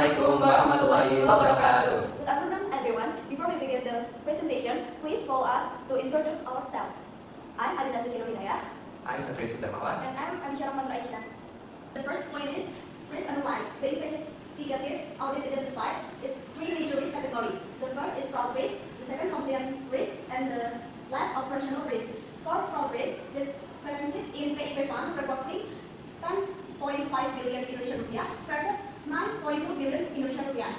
Assalamualaikum warahmatullahi wabarakatuh. Good afternoon, everyone. Before we begin the presentation, please follow us to introduce ourselves. I'm Adinda Sucilo Hidayah. I'm Satria Sudarmawan. And I'm Abisha Rahman Aisyah. The first point is risk analyze. The investigative audit identified is three major risk categories. The first is fraud risk, the second compliance risk, and the last operational risk. For fraud risk, this balances in PIP fund reporting 10.5 billion Indonesian rupiah versus 9.2 billion Indonesian rupiah.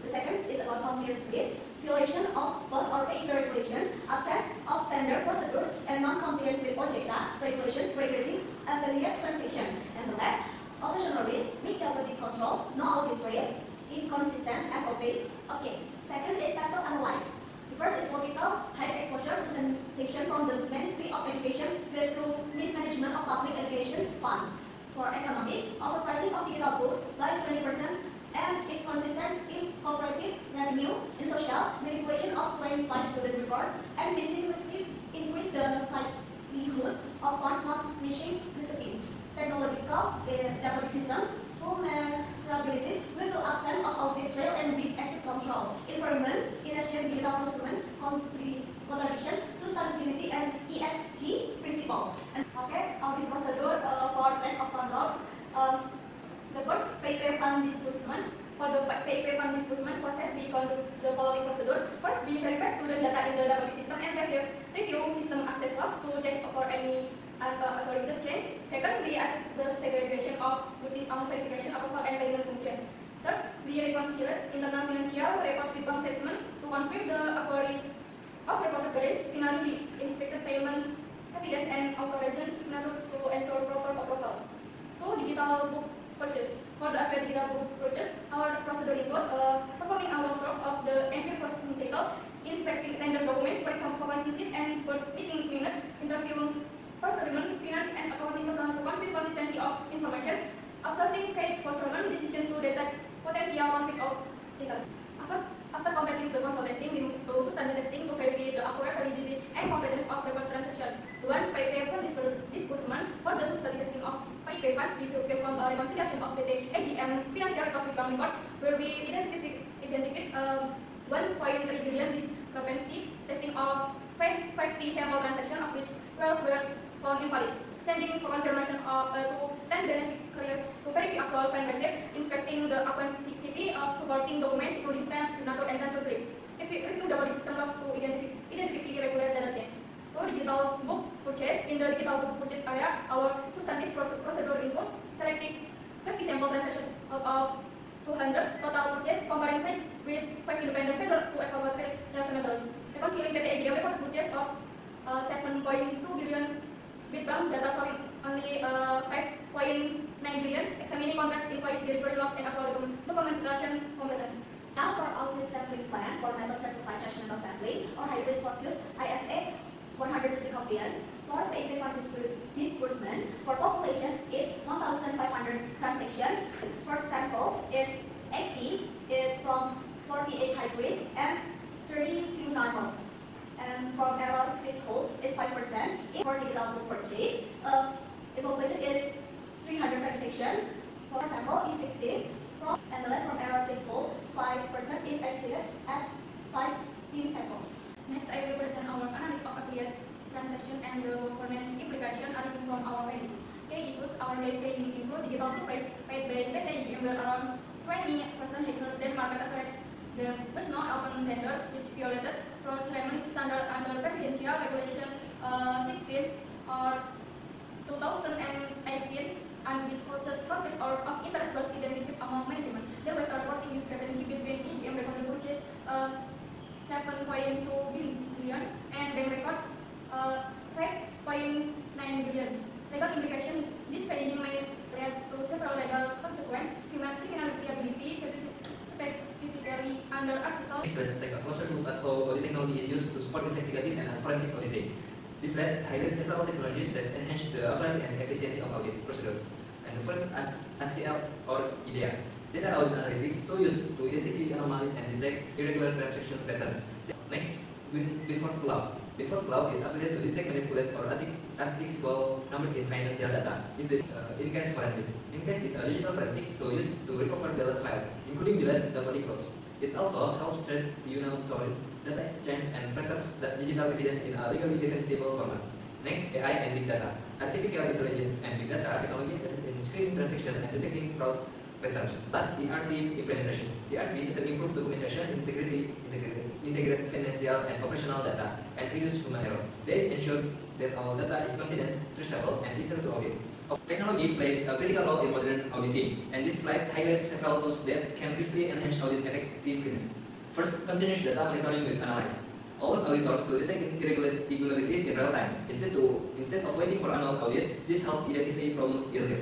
The second is about compliance risk, violation of BOS or PIP regulation, absence of tender procedures, and non-compliance with OJK regulation regulating affiliate transaction. And the last, operational risk, weak quality controls, no audit trail, inconsistent SOPs. Okay. Second is special analyze. The first is political high exposure to sanction from the Ministry of Education due to mismanagement of public education funds. For economics, overpricing of digital books by 20% and inconsistent in cooperative revenue. In social, manipulation of 25 student records and missing receipt increase the likelihood of funds not reaching recipients. Technological database system, vulnerabilities due to absence of audit trail and big access control. Environment, initial digital procurement, contradiction, sustainability, and ESG principle. Okay, audit procedure for test of controls. The first, PIP fund disbursement. For the PIP fund disbursement process, we conduct the following procedure. First, we verify student data in the database system and review system access logs to check for any authorized change. Second, we ask the segregation of duties among verification, approval, and payment function. Third, we reconcile internal financial records with bank statement to confirm the accuracy of reported balance. Finally, we inspect payment evidence and authorization signatures to ensure proper approval. Two, digital book purchase. For the APR digital book purchase, our procedure include performing a walkthrough of the entry processing cycle, inspecting tender documents, for example, sheet and board meeting minutes, interviewing procurement, finance, and accounting personnel to confirm consistency of information, observing key procurement decision to detect potential conflict of interest. After completing the control testing, we move to substantive testing to verify the accurate validity and competence of record transaction. One, PIP fund disbursement. For the substantive testing of PIP funds, we perform a reconciliation of the AGM financial records with bank records, where we identified 1.3 billion discrepancy, testing of 50 sample transactions, of which 12 were found invalid. Sending for confirmation to 10 beneficiaries to verify actual fund receipt, inspecting the authenticity of supporting documents, including stamps, signature, and transfer slip. Review the body system logs to identify irregular data change. So, digital book purchase. In the digital book purchase area, our substantive procedure input selecting 50 sample transactions out of 200 total purchase, comparing price with 5 independent vendors to evaluate reasonableness. Reconciling PT AGM report purchase of 7.2 billion with bank data showing only 5.9 billion, examining contracts, invoice, delivery logs, and approval documentation completeness. Now for audit sampling plan for method certified judgmental sampling or high risk focus ISA 130 compliance. For PIP fund disbursement for population is 1,500 transaction. First sample is 80 is from 48 high risk and 32 normal. And from error threshold is 5%. For digital book purchase, the population is 300 transaction. For sample is 16. And the less from error threshold 5% if exceeded at 15 samples. Next, I will present our analysis of affiliate transaction and the governance implication arising from our finding. Key issues our daily finding include digital book price paid by PT AGM were around 20% higher than market average. There was no open tender which violated procurement standard under Presidential Regulation 16 or 2018, and disclosed conflict or of interest was identified among management. There was a reporting discrepancy between AGM recorded purchase 7.2 billion and bank record 5.9 billion. Legal implication: this finding may lead to several legal consequences, criminal liability, specifically under Article. Let's take a closer look at how audit technology is used to support investigative and forensic auditing. This slide highlights several technologies that enhance the accuracy and efficiency of audit procedures. And the first is ACL or IDEA. These are audit analytics tools to identify anomalies and detect irregular transaction patterns. Next, Winford's Law. The fourth law is ability to detect, manipulate, or artificial numbers in financial data. In-case forensic. In-case is a digital forensics tool used to recover data files, including delayed body clocks. It also helps trace storage, data exchange, and preserves the digital evidence in a legally defensible format. Next, AI and big data. Artificial intelligence and big data technologies assist in screening transactions and detecting fraud patterns. Last, ERP implementation. ERP is to improve documentation, integrate financial and operational data, and reduce human error. They ensure that all data is confident, traceable, and easy to audit. Technology plays a critical role in modern auditing, and this slide highlights several tools that can briefly enhance audit effectiveness. First, continuous data monitoring with analyze. Allows auditors to detect irregularities in real time. Instead of waiting for annual audits, this helps identify problems earlier.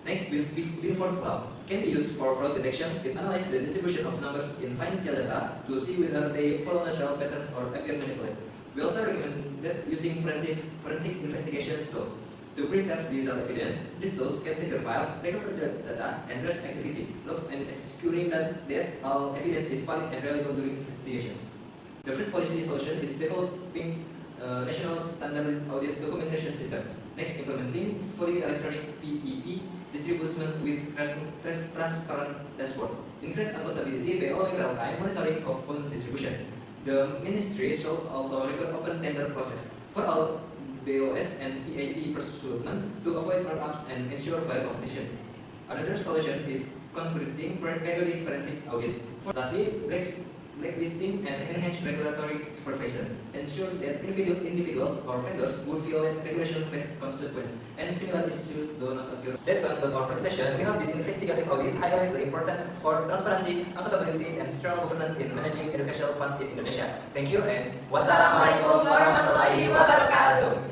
Next, Binforce Cloud can be used for fraud detection. It analyzes the distribution of numbers in financial data to see whether they follow natural patterns or appear manipulated. We also recommend that using forensic investigations tools to preserve digital evidence. These tools can secure files, recover the data, and trace activity, logs, and ensuring that all evidence is valid and reliable during investigation. The first policy solution is developing national standard audit documentation system. Next, implementing fully electronic PEP distribution with transparent dashboard. Increase accountability by allowing real-time monitoring of fund distribution. The ministry should also record open tender process for all BOS and PAP procurement to avoid markups and ensure fair competition. Another solution is conducting periodic forensic audits. Lastly, blacklisting and enhanced regulatory supervision. Ensure that individuals or vendors who violate regulation face consequences, and similar issues do not occur. That concludes our presentation. We hope this investigative audit highlights the importance for transparency, accountability, and strong governance in managing educational funds in Indonesia. Thank you, and wassalamualaikum warahmatullahi wabarakatuh.